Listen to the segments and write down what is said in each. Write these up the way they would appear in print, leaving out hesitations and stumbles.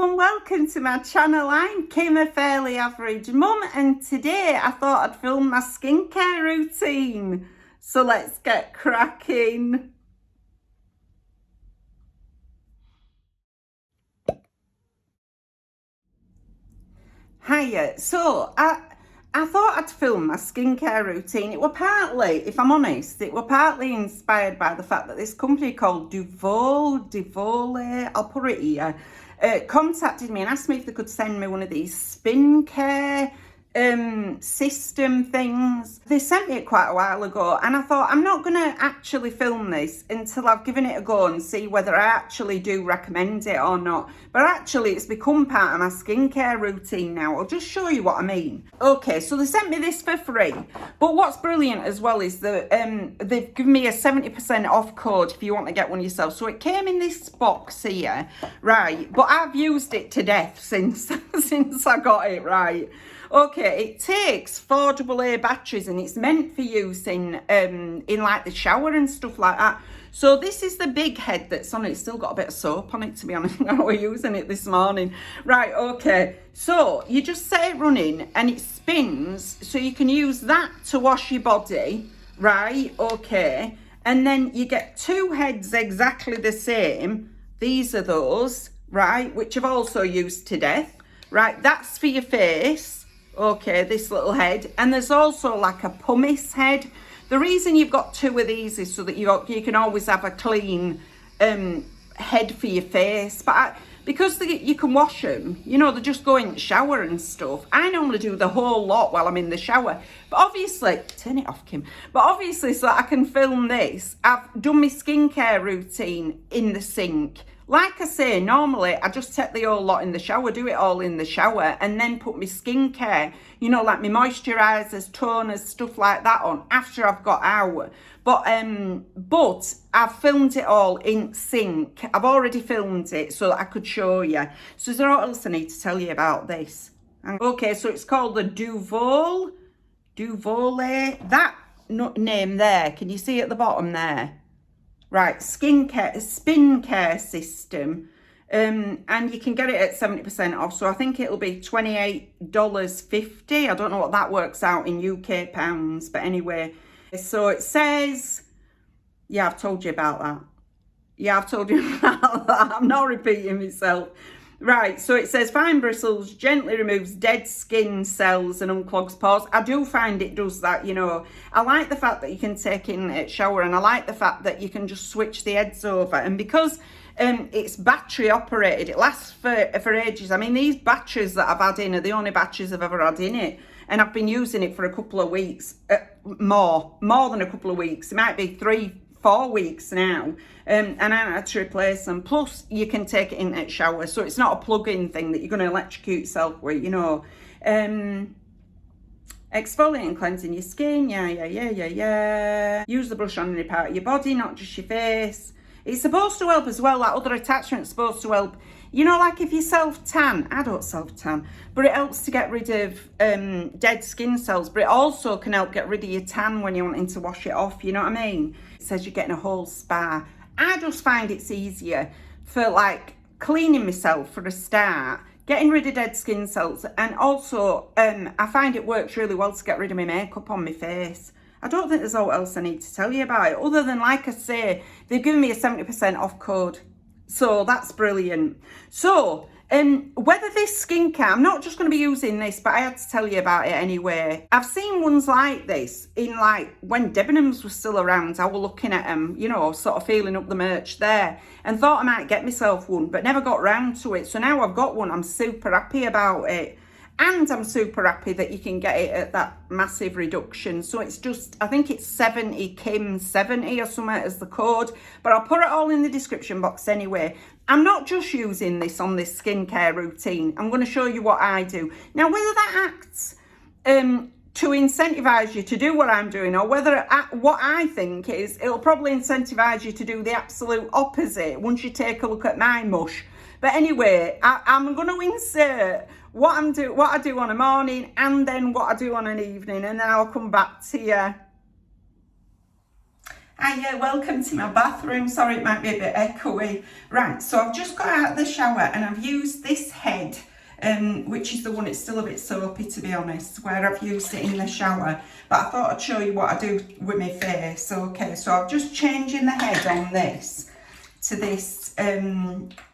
Hello and welcome to my channel. I'm Kim, a fairly average mum, and today I thought I'd film my skincare routine. So let's get cracking. Hiya. So I thought I'd film my skincare routine. It were partly, if I'm honest, it were partly inspired by the fact that this company called DUVOLLE, I'll put it here, contacted me and asked me if they could send me one of these spincare system things. They sent me it quite a while ago, and I thought I'm not going to actually film this until I've given it a go and see whether I actually do recommend it or not. But actually it's become part of my skincare routine now. I'll just show you what I mean. Okay, so they sent me this for free, but what's brilliant as well is that they've given me a 70% off code if you want to get one yourself. So it came in this box here, right, but I've used it to death since I got it, right. Okay, it takes 4 AA batteries and it's meant for use in like the shower and stuff like that. So this is the big head that's on it. It's still got a bit of soap on it, to be honest. Now we're using it this morning. Right, okay. So you just set it running and it spins. So you can use that to wash your body, right? Okay. And then you get 2 heads exactly the same. These are those, right? Which I've also used to death. Right, that's for your face. Okay, this little head, and there's also like a pumice head. The reason you've got 2 of these is so that you can always have a clean head for your face. But because you can wash them, you know, they just go in the shower and stuff. I normally do the whole lot while I'm in the shower. But obviously, turn it off, Kim. But obviously, so that I can film this, I've done my skincare routine in the sink. Like I say, normally I just take the whole lot in the shower, do it all in the shower, and then put my skincare, you know, like my moisturisers, toners, stuff like that on after I've got out. But I've filmed it all in sync. I've already filmed it so that I could show you. So is there what else I need to tell you about this? Okay, so it's called the DUVOLLE. That name there, can you see at the bottom there? Right, spincare system, and you can get it at 70% off. So I think it'll be $28.50. I don't know what that works out in UK pounds, but anyway. So it says, yeah, I've told you about that. Yeah, I've told you about that. I'm not repeating myself. Right, so it says fine bristles, gently removes dead skin cells and unclogs pores. I do find it does that, you know. I like the fact that you can take in a shower, and I like the fact that you can just switch the heads over. And because it's battery operated, it lasts for ages. I mean, these batteries that I've had in are the only batteries I've ever had in it. And I've been using it for a couple of weeks, more than a couple of weeks. It might be 3-4 weeks now, and I had to replace them. Plus you can take it in the shower, so it's not a plug-in thing that you're going to electrocute yourself with, you know. Exfoliating, cleansing your skin, yeah. Use the brush on any part of your body, not just your face. It's supposed to help as well, that other attachment's supposed to help, you know, like if you self-tan. I don't self-tan, but it helps to get rid of dead skin cells, but it also can help get rid of your tan when you're wanting to wash it off, you know what I mean? It says you're getting a whole spa. I just find it's easier for like cleaning myself for a start, getting rid of dead skin cells, and also I find it works really well to get rid of my makeup on my face. I don't think there's what else I need to tell you about it, other than, like I say, they've given me a 70% off code. So that's brilliant. So whether this skincare, I'm not just going to be using this, but I had to tell you about it anyway. I've seen ones like this in, like, when Debenhams was still around. I was looking at them, you know, sort of feeling up the merch there, and thought I might get myself one, but never got round to it. So now I've got one. I'm super happy about it. And I'm super happy that you can get it at that massive reduction. So it's just, I think it's 70 Kim 70 or something as the code. But I'll put it all in the description box anyway. I'm not just using this on this skincare routine. I'm going to show you what I do. Now, whether that acts to incentivize you to do what I'm doing, or whether what I think is, it'll probably incentivize you to do the absolute opposite once you take a look at my mush. But anyway, I'm going to insert what I do on a morning, and then what I do on an evening, and then I'll come back to you. Hiya, welcome to my bathroom. Sorry it might be a bit echoey. Right, so I've just got out of the shower and I've used this head, which is the one, it's still a bit soapy to be honest, where I've used it in the shower. But I thought I'd show you what I do with my face. Okay, so I'm just changing the head on this to this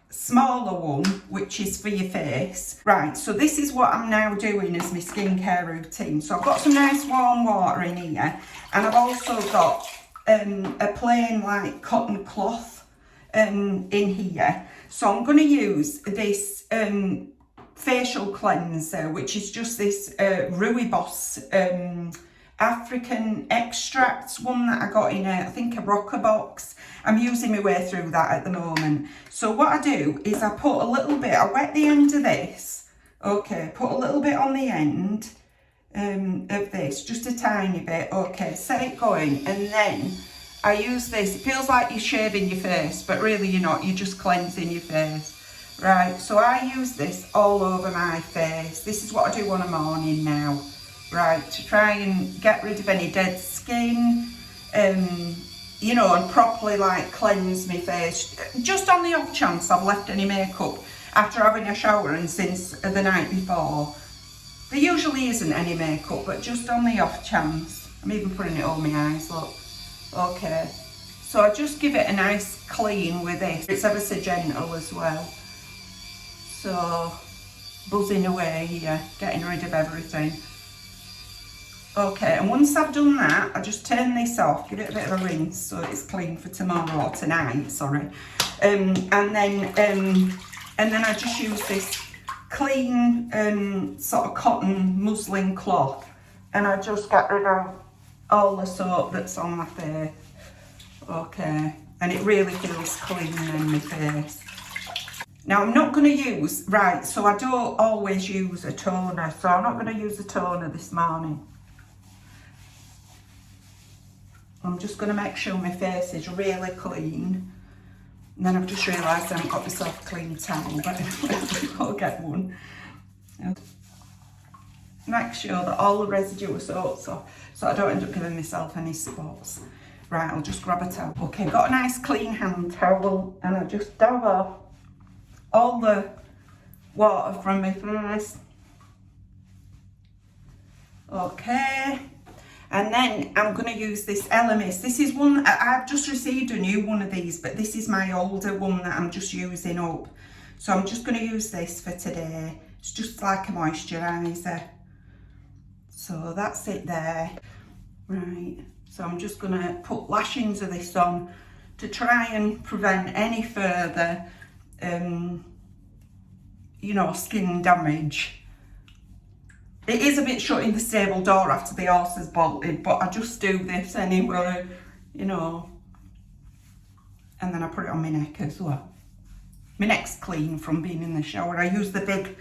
smaller one, which is for your face. Right, so this is what I'm now doing as my skincare routine. So I've got some nice warm water in here, and I've also got a plain like cotton cloth in here. So I'm going to use this facial cleanser, which is just this Rooibos African extract one that I got in I think a rocker box. I'm using my way through that at the moment. So what I do is I put a little bit, I wet the end of this, okay, put a little bit on the end of this, just a tiny bit, okay, set it going, and then I use this. It feels like you're shaving your face, but really you're not, you're just cleansing your face. Right, so I use this all over my face. This is what I do on a morning now. Right, to try and get rid of any dead skin, you know, and properly like cleanse my face. Just on the off chance I've left any makeup after having a shower and since the night before. There usually isn't any makeup, but just on the off chance. I'm even putting it on my eyes, look. Okay, so I just give it a nice clean with this. It's ever so gentle as well. So, buzzing away here, getting rid of everything. Okay, and once I've done that, I just turn this off, give it a bit of a rinse so it's clean for tomorrow or tonight, sorry. And then I just use this clean sort of cotton muslin cloth, and I just get rid of all the soap that's on my face. Okay, and it really feels clean in my face. Now I'm not going to use, right, so I don't always use a toner, so I'm not going to use a toner this morning. I'm just going to make sure my face is really clean. And then I've just realised I haven't got myself a clean towel, but I'll get one. Make sure that all the residue is soaked off, so I don't end up giving myself any spots. Right, I'll just grab a towel. Okay, got a nice clean hand towel, and I just dab off all the water from my face. Okay. And then I'm going to use this Elemis. This is one, I've just received a new one of these, but this is my older one that I'm just using up. So I'm just going to use this for today. It's just like a moisturiser. So that's it there. Right, so I'm just going to put lashings of this on to try and prevent any further, you know, skin damage. It is a bit shutting the stable door after the horse has bolted, but I just do this anyway, you know. And then I put it on my neck as well. My neck's clean from being in the shower. I use the big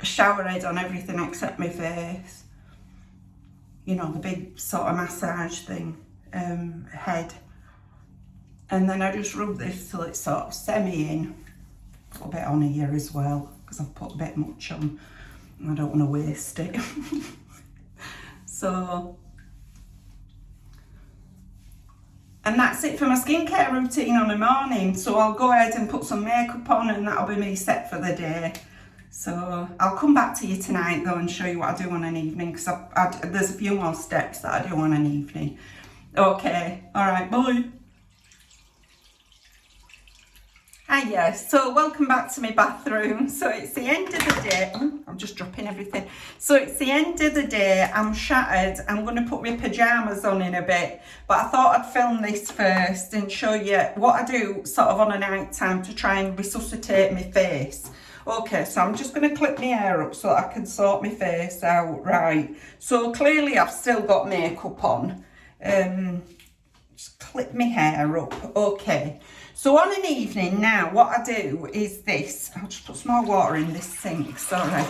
shower head on everything except my face. You know, the big sort of massage thing, head. And then I just rub this till it's sort of semi-in. Put a bit on here as well, because I've put a bit much on. I don't want to waste it. So, and that's it for my skincare routine on a morning. So I'll go ahead and put some makeup on, and that'll be me set for the day. So I'll come back to you tonight though and show you what I do on an evening, because there's a few more steps that I do on an evening. Okay, all right, bye. Hiya, so welcome back to my bathroom. So it's the end of the day. I'm just dropping everything. So it's the end of the day. I'm shattered. I'm going to put my pyjamas on in a bit, but I thought I'd film this first and show you what I do sort of on a night time to try and resuscitate my face. Okay, so I'm just going to clip my hair up so I can sort my face out. Right, so clearly I've still got makeup on. Just clip my hair up. Okay. So on an evening now, what I do is this. I'll just put some more water in this sink, sorry.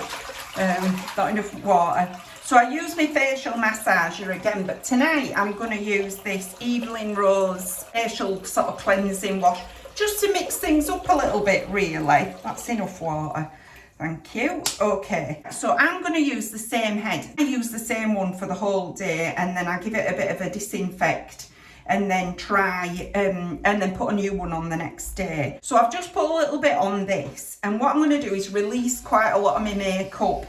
Not enough water. So I use my facial massager again, but tonight I'm going to use this Evelyn Rose facial sort of cleansing wash, just to mix things up a little bit, really. That's enough water. Thank you. Okay, so I'm going to use the same head. I use the same one for the whole day, and then I give it a bit of a disinfect. and then try and then put a new one on the next day. So I've just put a little bit on this, and what I'm going to do is release quite a lot of my makeup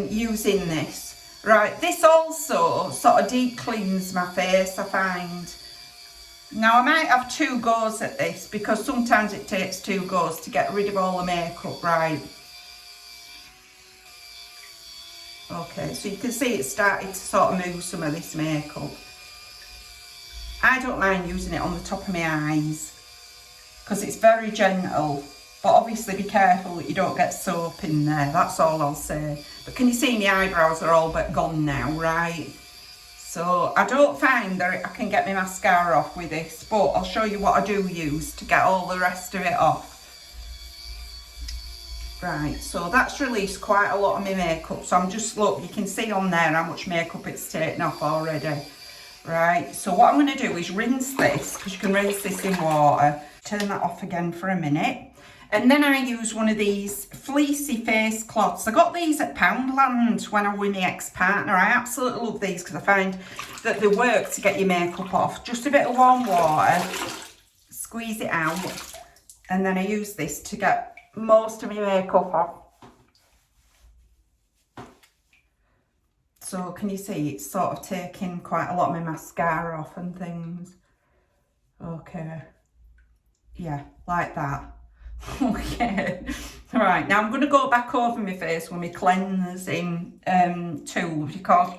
using this. Right, this also sort of deep cleans my face, I find. Now I might have 2 goes at this because sometimes it takes 2 goes to get rid of all the makeup, right? Okay, so you can see it's starting to sort of move some of this makeup. I don't mind using it on the top of my eyes because it's very gentle, but obviously be careful that you don't get soap in there, that's all I'll say. But can you see my eyebrows are all but gone now, right? So I don't find that I can get my mascara off with this, but I'll show you what I do use to get all the rest of it off. Right, so that's released quite a lot of my makeup. So I'm just, look, you can see on there how much makeup it's taken off already. Right, so what I'm going to do is rinse this, because you can rinse this in water. Turn that off again for a minute. And then I use one of these fleecy face cloths. I got these at Poundland when I was with my ex-partner. I absolutely love these because I find that they work to get your makeup off. Just a bit of warm water, squeeze it out, and then I use this to get most of my makeup off. So can you see it's sort of taking quite a lot of my mascara off and things. Okay, yeah, like that. Okay, right, now I'm going to go back over my face with my cleansing tool, because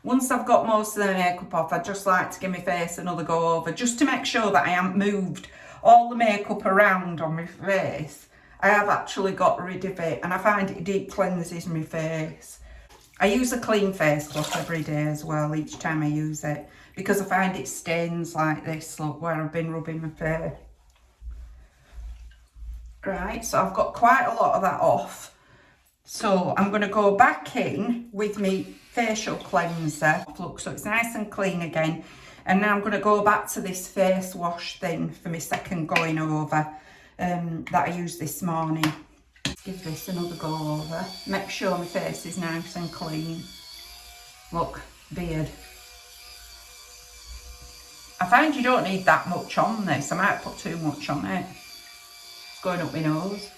once I've got most of the makeup off, I just like to give my face another go over, just to make sure that I haven't moved all the makeup around on my face. I have actually got rid of it, and I find it deep cleanses my face. I use a clean face cloth every day as well, each time I use it, because I find it stains like this, look, where I've been rubbing my face. Right, so I've got quite a lot of that off. So I'm going to go back in with my facial cleanser. Look, so it's nice and clean again. And now I'm going to go back to this face wash thing for my second going over that I used this morning. Give this another go over. Make sure my face is nice and clean. Look, beard. I find you don't need that much on this. I might put too much on it. Going up my nose.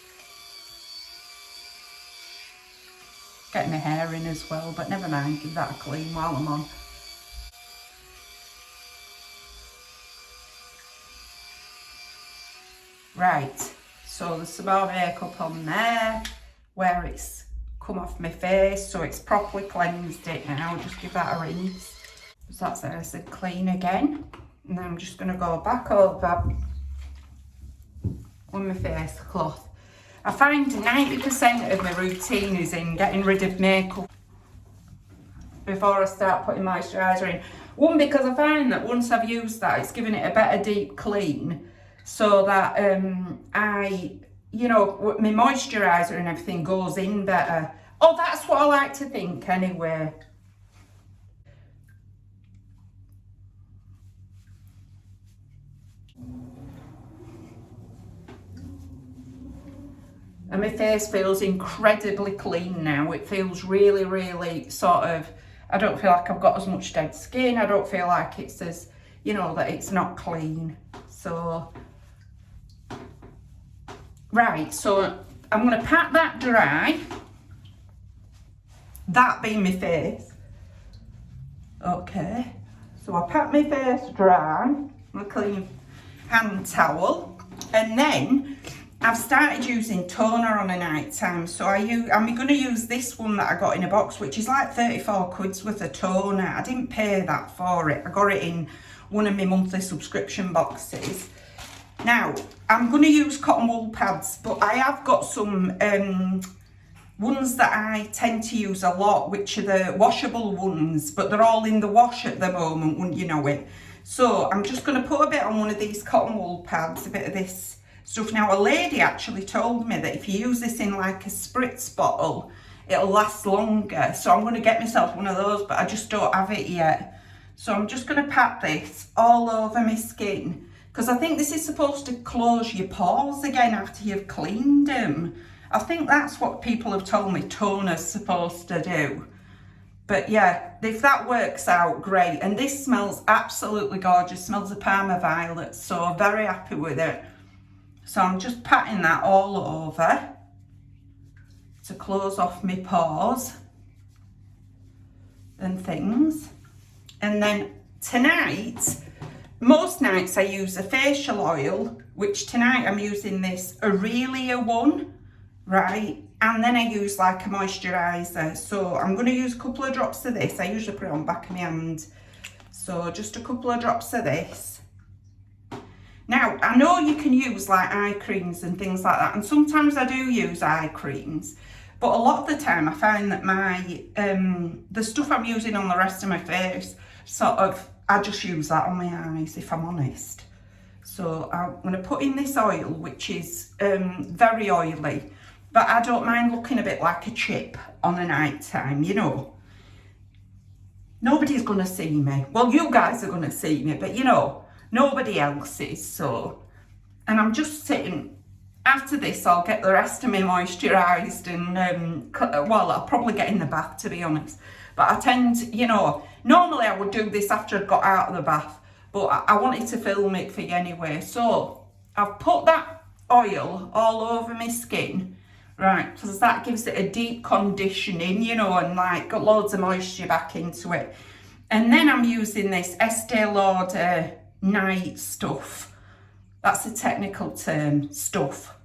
Getting my hair in as well, but never mind, give that a clean while I'm on. Right, so there's some more makeup on there where it's come off my face, so it's properly cleansed it now. Just give that a rinse. So that's nice and clean again. And then I'm just going to go back over with my face cloth. I find 90% of my routine is in getting rid of makeup before I start putting moisturiser in. One, because I find that once I've used that, it's giving it a better deep clean, so that you know, my moisturiser and everything goes in better. Oh, that's what I like to think anyway. And my face feels incredibly clean now. It feels really, really sort of, I don't feel like I've got as much dead skin. I don't feel like it's as, you know, that it's not clean. So, right, so I'm going to pat that dry. That being my face. Okay, so I pat my face dry with a clean hand towel. And then I've started using toner on a night time, so I'm going to use this one that I got in a box, which is like 34 quid's worth of toner. I didn't pay that for it. I got it in one of my monthly subscription boxes. Now, I'm going to use cotton wool pads, but I have got some ones that I tend to use a lot, which are the washable ones, but they're all in the wash at the moment, wouldn't you know it? So I'm just going to put a bit on one of these cotton wool pads, a bit of this stuff. Now, a lady actually told me that if you use this in like a spritz bottle, it'll last longer. So I'm going to get myself one of those, but I just don't have it yet. So I'm just going to pat this all over my skin, because I think this is supposed to close your pores again after you've cleaned them. I think that's what people have told me toner's supposed to do. But yeah, if that works out, great. And this smells absolutely gorgeous. Smells of Parma violet, so very happy with it. So I'm just patting that all over to close off my pores and things. And then tonight, most nights I use a facial oil, which tonight I'm using this Aurelia one, right? And then I use like a moisturiser. So I'm going to use a couple of drops of this. I usually put it on the back of my hand. So just a couple of drops of this. Now, I know you can use like eye creams and things like that. And sometimes I do use eye creams. But a lot of the time I find that my, the stuff I'm using on the rest of my face, sort of, I just use that on my eyes, if I'm honest. So I'm going to put in this oil, which is very oily. But I don't mind looking a bit like a chip on a night time, you know. Nobody's going to see me. Well, you guys are going to see me, but you know, nobody else is, so. And I'm just sitting, after this I'll get the rest of me moisturised and, well, I'll probably get in the bath, to be honest. But I tend, you know, normally I would do this after I'd got out of the bath, but I wanted to film it for you anyway. So I've put that oil all over my skin. Right, because that gives it a deep conditioning, you know, and like got loads of moisture back into it. And then I'm using this Estee Lauder night stuff. That's a technical term, stuff.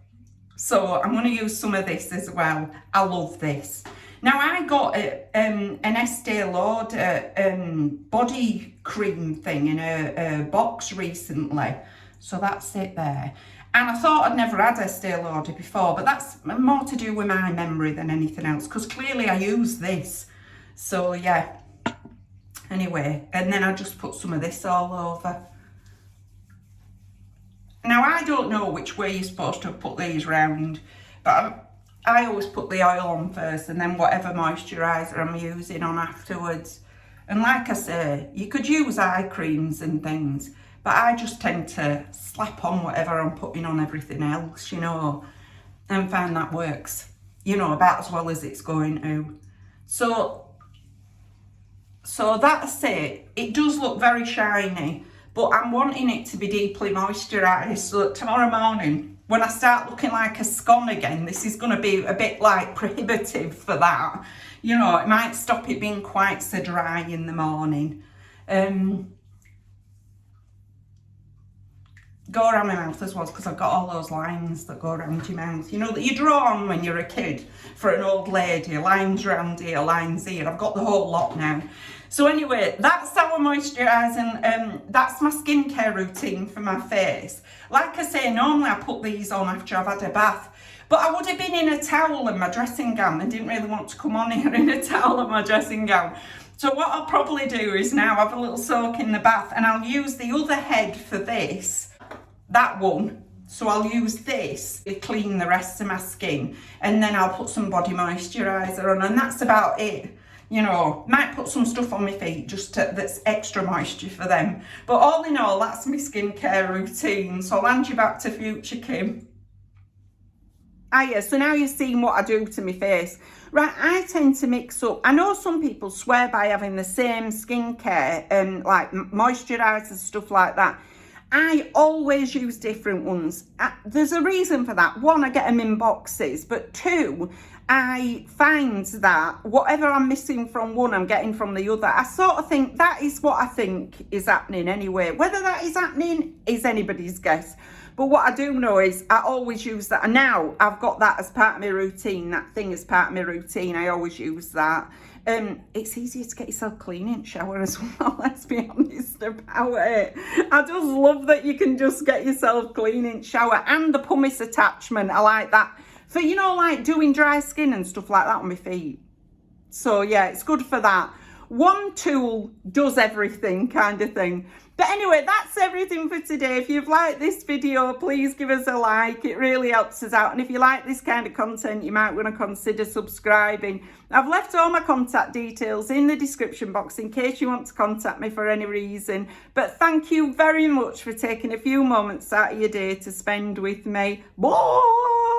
So I'm going to use some of this as well. I love this. Now I got an Estee Lauder body cream thing in a box recently. So that's it there. And I thought I'd never had Estee Lauder before, but that's more to do with my memory than anything else, because clearly I use this. So yeah, anyway, and then I just put some of this all over. Now I don't know which way you're supposed to put these round, but I always put the oil on first and then whatever moisturiser I'm using on afterwards. And like I say, you could use eye creams and things, but I just tend to slap on whatever I'm putting on everything else, you know, and find that works, you know, about as well as it's going to. So that's it. It does look very shiny, but I'm wanting it to be deeply moisturised so that tomorrow morning, when I start looking like a scone again, this is going to be a bit like prohibitive for that. You know, it might stop it being quite so dry in the morning. Go around my mouth as well, because I've got all those lines that go around your mouth, you know, that you draw on when you're a kid for an old lady. Lines around here, lines here. I've got the whole lot now. So anyway, that's our moisturising, that's my skincare routine for my face. Like I say, normally I put these on after I've had a bath, but I would have been in a towel and my dressing gown and didn't really want to come on here in a towel and my dressing gown. So what I'll probably do is now have a little soak in the bath, and I'll use the other head for this, that one. So I'll use this to clean the rest of my skin, and then I'll put some body moisturiser on, and that's about it. You know, might put some stuff on my feet just that's extra moisture for them. But all in all, that's my skincare routine. So I'll hand you back to future Kim. Ah yeah, so now you've seen what I do to my face. Right, I tend to mix up. I know some people swear by having the same skincare and like moisturisers, stuff like that. I always use different ones. There's a reason for that. One, I get them in boxes, but two, I find that whatever I'm missing from one, I'm getting from the other. I sort of think that is what I think is happening anyway. Whether that is happening is anybody's guess. But what I do know is I always use that. And now I've got that as part of my routine, that thing as part of my routine. I always use that. It's easier to get yourself clean in shower as well, let's be honest about it. I just love that you can just get yourself clean in shower. And the pumice attachment, I like that. For, you know, like doing dry skin and stuff like that on my feet. So yeah, it's good for that. One tool does everything kind of thing. But anyway, that's everything for today. If you've liked this video, please give us a like. It really helps us out. And if you like this kind of content, you might want to consider subscribing. I've left all my contact details in the description box in case you want to contact me for any reason. But thank you very much for taking a few moments out of your day to spend with me. Bye!